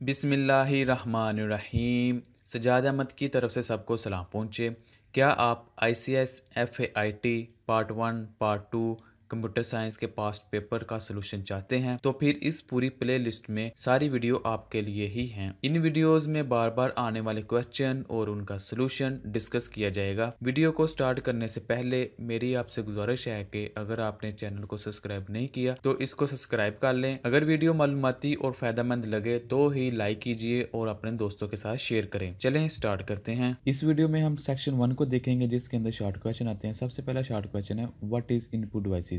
बिस्मिल्लाहिर्रहमानिर्रहीम। सजाद अहमद की तरफ से सबको सलाम पहुँचे। क्या आप ICS FAIT part 1 part 2 computer science के पास्ट पेपर का सलूशन चाहते हैं? तो फिर इस पूरी प्ले लिस्ट में सारी वीडियो आपके लिए ही हैं। इन वीडियोस में बार बार आने वाले क्वेश्चन और उनका सलूशन डिस्कस किया जाएगा। वीडियो को स्टार्ट करने से पहले मेरी आपसे गुजारिश है कि अगर आपने चैनल को सब्सक्राइब नहीं किया तो इसको सब्सक्राइब कर लें। अगर वीडियो मालूमाती और फायदेमंद लगे तो ही लाइक कीजिए और अपने दोस्तों के साथ शेयर करें। चलें स्टार्ट करते हैं। इस वीडियो में हम सेक्शन 1 को देखेंगे जिसके अंदर शॉर्ट क्वेश्चन आते हैं। सबसे पहला शॉर्ट क्वेश्चन है व्हाट इज इनपुट डिवाइसेस।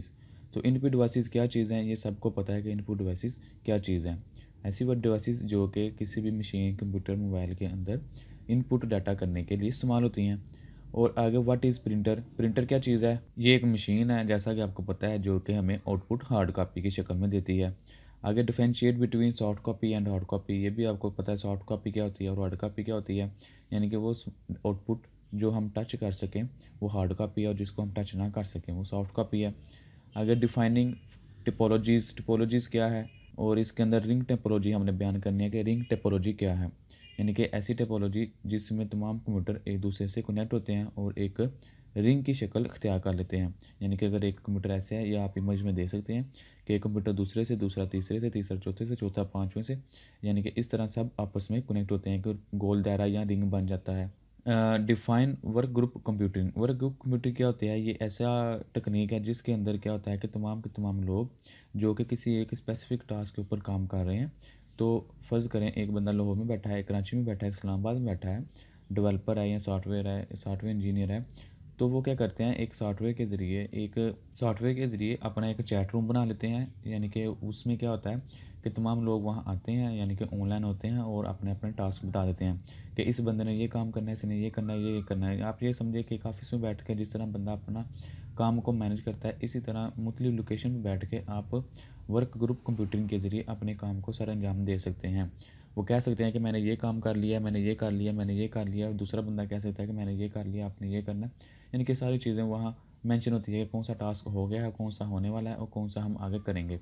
तो इनपुट डिवाइसेस क्या चीज़ हैं, ये सबको पता है कि इनपुट डिवाइसेस क्या चीज़ हैं। ऐसी वो डिवाइसेस जो कि किसी भी मशीन, कंप्यूटर, मोबाइल के अंदर इनपुट डाटा करने के लिए इस्तेमाल होती हैं। और आगे व्हाट इज़ प्रिंटर। प्रिंटर क्या चीज़ है, ये एक मशीन है जैसा कि आपको पता है जो कि हमें आउटपुट हार्ड कॉपी की शक्ल में देती है। आगे differentiate between soft copy and hard copy, ये भी आपको पता है सॉफ्ट कॉपी क्या होती है और हार्ड कॉपी क्या होती है। यानी कि वो आउटपुट जो हम टच कर सकें वो हार्ड कॉपी है और जिसको हम टच ना कर सकें वो सॉफ्ट कॉपी है। अगर डिफाइनिंग टिपोलॉजीज़, टिपोलॉजीज़ क्या है और इसके अंदर रिंग टिपोलॉजी हमने बयान करनी है कि रिंग टिपोलॉजी क्या है। यानी कि ऐसी टिपोलॉजी जिसमें तमाम कंप्यूटर एक दूसरे से कनेक्ट होते हैं और एक रिंग की शक्ल इख्तियार कर लेते हैं। यानी कि अगर एक कंप्यूटर ऐसे है, या आप इमेज में देख सकते हैं कि एक कंप्यूटर दूसरे से, दूसरा तीसरे से, तीसरा चौथे से, चौथा पाँचवें से, यानी कि इस तरह सब आपस में कनेक्ट होते हैं कि गोल दायरा या रिंग बन जाता है। Define work group computing. Work group computing क्या होती है, ये ऐसा टेक्निक है जिसके अंदर क्या होता है कि तमाम के तमाम लोग जो कि किसी एक स्पेसिफिक टास्क के ऊपर काम कर रहे हैं। तो फ़र्ज़ करें एक बंदा लाहौर में बैठा है, कराची में बैठा है, इस्लामाबाद में बैठा है, डेवलपर है या सॉफ्टवेयर इंजीनियर है। तो वो क्या करते हैं, एक सॉफ्टवेयर के ज़रिए अपना एक चैट रूम बना लेते हैं। यानी कि उसमें क्या होता है कि तमाम लोग वहाँ आते हैं, यानी कि ऑनलाइन होते हैं और अपने अपने टास्क बता देते हैं कि इस बंदे ने ये काम करना है, इसने ये करना है, ये करना है। आप ये समझे कि एक ऑफिस में बैठ के जिस तरह बंदा अपना काम को मैनेज करता है, इसी तरह मुख्तलिफ लोकेशन में बैठ के आप वर्क ग्रुप कंप्यूटिंग के ज़रिए अपने काम को सर अंजाम दे सकते हैं। वो कह सकते हैं कि मैंने ये काम कर लिया, मैंने ये कर लिया, मैंने ये कर लिया, और दूसरा बंदा कह सकता है कि मैंने ये कर लिया, आपने ये करना है। यानी कि सारी चीज़ें वहाँ मेंशन होती है कि कौन सा टास्क हो गया है, कौन सा होने वाला है और कौन सा हम आगे करेंगे।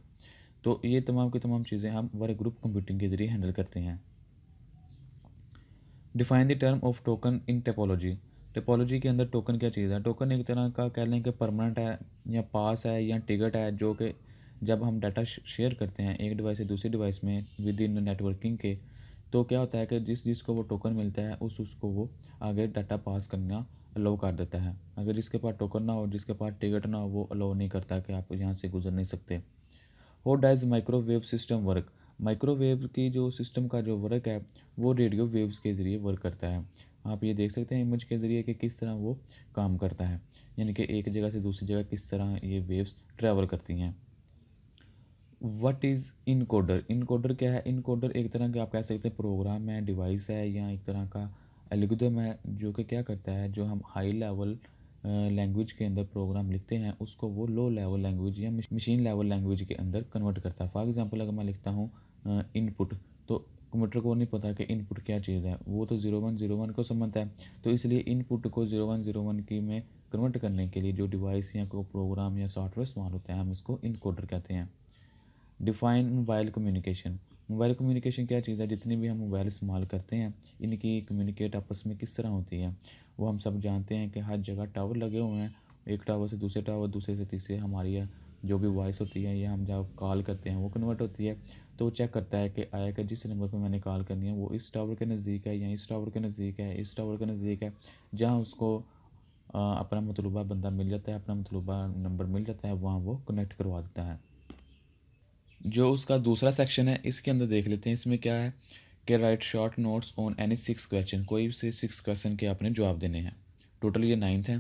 तो ये तमाम की तमाम चीज़ें हम वर्क ग्रुप कंप्यूटिंग के ज़रिए हैंडल करते हैं। Define the term of token in topology. Topology के अंदर टोकन क्या चीज़ है। टोकन एक तरह का कह लें कि परमानेंट है या पास है या टिकट है, जो कि जब हम डाटा शेयर करते हैं एक डिवाइस से दूसरी डिवाइस में विद इन नेटवर्किंग के, तो क्या होता है कि जिसको वो टोकन मिलता है उसको वो आगे डाटा पास करना अलाउ कर देता है। अगर जिसके पास टोकन ना हो, जिसके पास टिकट ना हो, वो अलाउ नहीं करता कि आप यहाँ से गुजर नहीं सकते। How does microwave system work. Microwave की जो सिस्टम का जो वर्क है वो रेडियो वेव्स के ज़रिए वर्क करता है। आप ये देख सकते हैं इमेज के ज़रिए कि किस तरह वो काम करता है। यानी कि एक जगह से दूसरी जगह किस तरह ये वेव्स ट्रैवल करती हैं। What is encoder. इनकोडर क्या है। इनकोडर एक तरह के आप कह सकते हैं प्रोग्राम है, डिवाइस है या एक तरह का एल्गोरिथम है जो कि क्या करता है, जो हम हाई लेवल लैंग्वेज के अंदर प्रोग्राम लिखते हैं उसको वो लो लेवल लैंग्वेज या मशीन लेवल लैंग्वेज के अंदर कन्वर्ट करता है। फॉर एग्जांपल अगर मैं लिखता हूँ इनपुट, तो कंप्यूटर को नहीं पता कि इनपुट क्या चीज़ है, वो तो 0101 को समझता है। तो इसलिए इनपुट को 0101 की में कन्वर्ट करने के लिए जो डिवाइस या को प्रोग्राम या सॉफ्टवेयर इस्तेमाल होता है हम इसको इनकोडर कहते हैं। Define mobile communication. Mobile communication क्या चीज़ है, जितनी भी हम मोबाइल इस्तेमाल करते हैं इनकी कम्युनिकेट आपस में किस तरह होती है। वो हम सब जानते हैं कि हर जगह टावर लगे हुए हैं, एक टावर से दूसरे टावर, दूसरे से तीसरे, हमारी जो भी वॉइस होती है या हम जब कॉल करते हैं वो कन्वर्ट होती है। तो वो चेक करता है कि आया कि जिस नंबर पर मैंने कॉल करनी है वो इस टावर के नज़दीक है या इस टावर के नज़दीक है, इस टावर के नज़दीक है। जहाँ उसको अपना मतलूबा बंदा मिल जाता है, अपना मतलूबा नंबर मिल जाता है, वहाँ वो कनेक्ट करवा देता है। जो उसका दूसरा सेक्शन है इसके अंदर देख लेते हैं इसमें क्या है कि right short notes on any 6 question. कोई से 6 क्वेश्चन के आपने जवाब देने हैं। टोटल ये 9th है।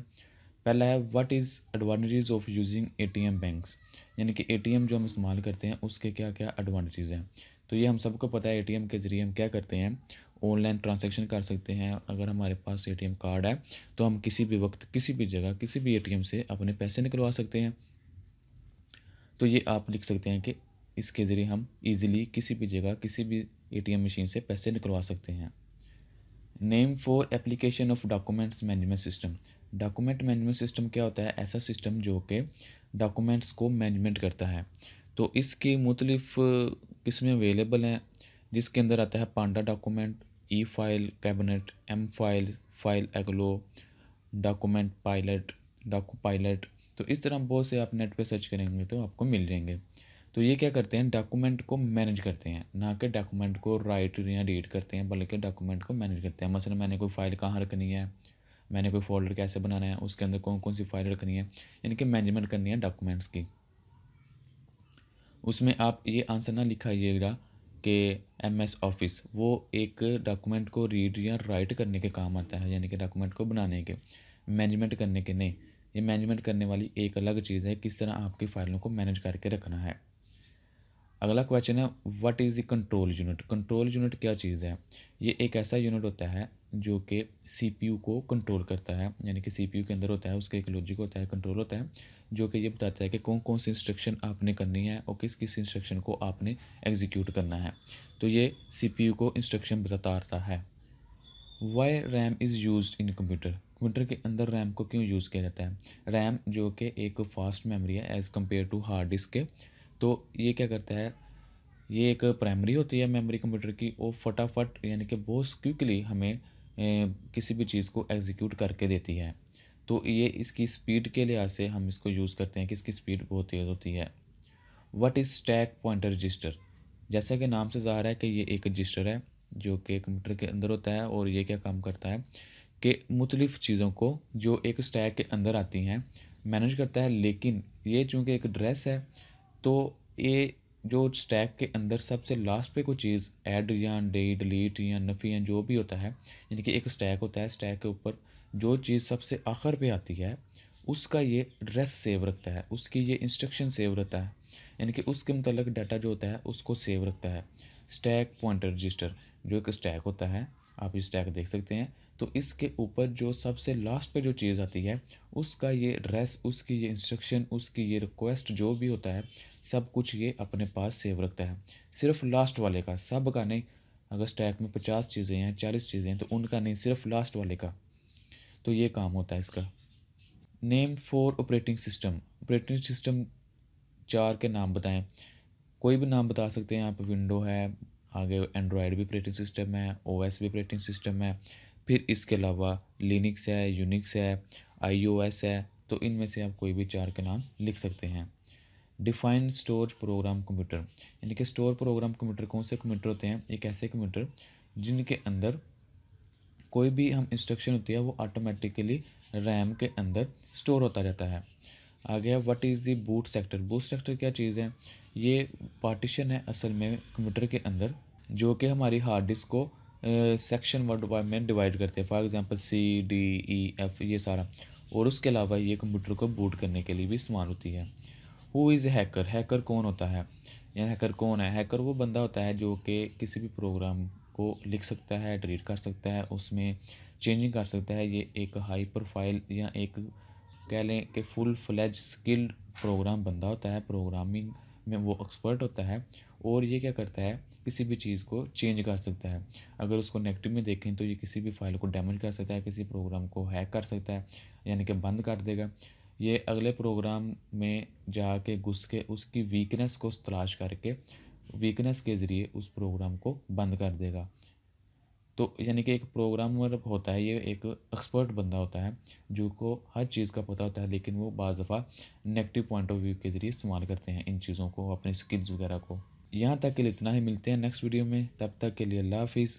पहला है what is advantages of using ATM banks. यानी कि ATM जो हम इस्तेमाल करते हैं उसके क्या क्या एडवांटेजेस हैं। तो ये हम सबको पता है ATM के ज़रिए हम क्या करते हैं, ऑनलाइन ट्रांजैक्शन कर सकते हैं। अगर हमारे पास ATM कार्ड है तो हम किसी भी वक्त, किसी भी जगह, किसी भी ATM से अपने पैसे निकलवा सकते हैं। तो ये आप लिख सकते हैं कि इसके ज़रिए हम इजीली किसी भी जगह, किसी भी ATM मशीन से पैसे निकलवा सकते हैं। Name for application of documents management system. Document management system क्या होता है, ऐसा सिस्टम जो कि डॉक्यूमेंट्स को मैनेजमेंट करता है। तो इसकी मुख्तलिफ़ किस्में अवेलेबल हैं। जिसके अंदर आता है panda document, e file cabinet, M file, FileAgo, document pilot, Docupilot. तो इस तरह बहुत से आप नेट पे सर्च करेंगे तो आपको मिल जाएंगे। तो ये क्या करते हैं, डॉक्यूमेंट को मैनेज करते हैं, ना कि डॉक्यूमेंट को राइट या रीड करते हैं, बल्कि डॉक्यूमेंट को मैनेज करते हैं। मसलन मैंने कोई फ़ाइल कहाँ रखनी है, मैंने कोई फोल्डर कैसे बनाना है, उसके अंदर कौन कौन सी फाइल रखनी है, यानी कि मैनेजमेंट करनी है डॉक्यूमेंट्स की। उसमें आप ये आंसर ना लिखाइएगा कि MS ऑफिस वो एक डॉक्यूमेंट को रीड या राइट करने के काम आता है, यानी कि डॉक्यूमेंट को बनाने के, मैनेजमेंट करने के नहीं। ये मैनेजमेंट करने वाली एक अलग चीज़ है, किस तरह आपकी फ़ाइलों को मैनेज करके रखना है। अगला क्वेश्चन है, what is the control unit. Control unit क्या चीज़ है? ये एक ऐसा यूनिट होता है जो कि CPU को कंट्रोल करता है, यानी कि CPU के अंदर होता है, उसका एक लॉजिक होता है, कंट्रोल होता है, जो कि ये बताता है कि कौन कौन सी इंस्ट्रक्शन आपने करनी है और किस किस इंस्ट्रक्शन को आपने एग्जीक्यूट करना है। तो ये CPU को इंस्ट्रक्शन बताता है। Why RAM is use in computer. Computer के अंदर रैम को क्यों यूज़ किया जाता है? रैम जो कि एक फास्ट मेमोरी है as compare to hard disk के। तो ये क्या करता है, ये एक प्राइमरी होती है मेमोरी कंप्यूटर की, और फटाफट यानी कि बहुत क्विकली हमें किसी भी चीज़ को एग्जीक्यूट करके देती है। तो ये इसकी स्पीड के लिहाज से हम इसको यूज़ करते हैं कि इसकी स्पीड बहुत तेज़ होती है। What is stack pointer register. जैसा कि नाम से ज़ाहिर है कि ये एक रजिस्टर है जो कि कंप्यूटर के अंदर होता है, और ये क्या काम करता है कि मुख्तलिफ़ चीज़ों को जो एक स्टैक के अंदर आती हैं मैनेज करता है। लेकिन ये चूँकि एक ड्रेस है, तो ये जो स्टैक के अंदर सबसे लास्ट पे कोई चीज़ ऐड या डिलीट या नफ़ी या जो भी होता है, यानी कि एक स्टैक होता है, स्टैक के ऊपर जो चीज़ सबसे आखिर पे आती है उसका ये एड्रेस सेव रखता है, उसकी ये इंस्ट्रक्शन सेव रहता है, यानी कि उसके मतलब डाटा जो होता है उसको सेव रखता है। स्टैक पॉइंटर रजिस्टर जो एक स्टैक होता है, आप ये स्टैक देख सकते हैं, तो इसके ऊपर जो सबसे लास्ट पे जो चीज़ आती है उसका ये एड्रेस, उसकी ये इंस्ट्रक्शन, उसकी ये रिक्वेस्ट जो भी होता है, सब कुछ ये अपने पास सेव रखता है। सिर्फ लास्ट वाले का, सब का नहीं। अगर स्टैक में 50 चीज़ें हैं, 40 चीज़ें हैं, तो उनका नहीं, सिर्फ लास्ट वाले का। तो ये काम होता है इसका। Name for operating system. Operating system 4 के नाम बताएं। कोई भी नाम बता सकते हैं आप। विंडो है, आगे एंड्रॉयड भी ऑपरेटिंग सिस्टम है, OS भी ऑपरेटिंग सिस्टम है, फिर इसके अलावा लिनक्स है, यूनिक्स है, iOS है। तो इनमें से आप कोई भी 4 के नाम लिख सकते हैं। डिफाइन स्टोर प्रोग्राम कंप्यूटर, यानी कि स्टोर प्रोग्राम कंप्यूटर कौन से कंप्यूटर होते हैं? एक ऐसे कंप्यूटर जिनके अंदर कोई भी हम इंस्ट्रक्शन होती है वो ऑटोमेटिकली रैम के अंदर स्टोर होता रहता है। आ गया what is the boot sector. Boot sector क्या चीज़ है? ये पार्टीशन है असल में कंप्यूटर के अंदर, जो कि हमारी हार्ड डिस्क को सेक्शन वर्ड में डिवाइड करते हैं। For example C D E F ये सारा, और उसके अलावा ये कंप्यूटर को बूट करने के लिए भी इस्तेमाल होती है। Who is hacker. हैकर कौन होता है, या हैकर कौन है? हैकर वो बंदा होता है जो कि किसी भी प्रोग्राम को लिख सकता है, डिलीट कर सकता है, उसमें चेंजिंग कर सकता है। ये एक हाई प्रोफाइल या एक कह लें कि फुल फ्लेज स्किल्ड प्रोग्राम बंदा होता है, प्रोग्रामिंग में वो एक्सपर्ट होता है, और ये क्या करता है, किसी भी चीज़ को चेंज कर सकता है। अगर उसको नेगेटिव में देखें तो ये किसी भी फाइल को डैमेज कर सकता है, किसी प्रोग्राम को हैक कर सकता है, यानी कि बंद कर देगा। ये अगले प्रोग्राम में जाके घुस के उसकी वीकनेस को तलाश करके वीकनेस के ज़रिए उस प्रोग्राम को बंद कर देगा। तो यानी कि एक प्रोग्रामर होता है, ये एक एक्सपर्ट बंदा होता है जो को हर चीज़ का पता होता है, लेकिन वो बाज़ दफ़ा नेगेटिव पॉइंट ऑफ व्यू के ज़रिए इस्तेमाल करते हैं इन चीज़ों को, अपने स्किल्स वगैरह को। यहाँ तक के लिए इतना ही, मिलते हैं नेक्स्ट वीडियो में, तब तक के लिए अल्लाह हाफिज़।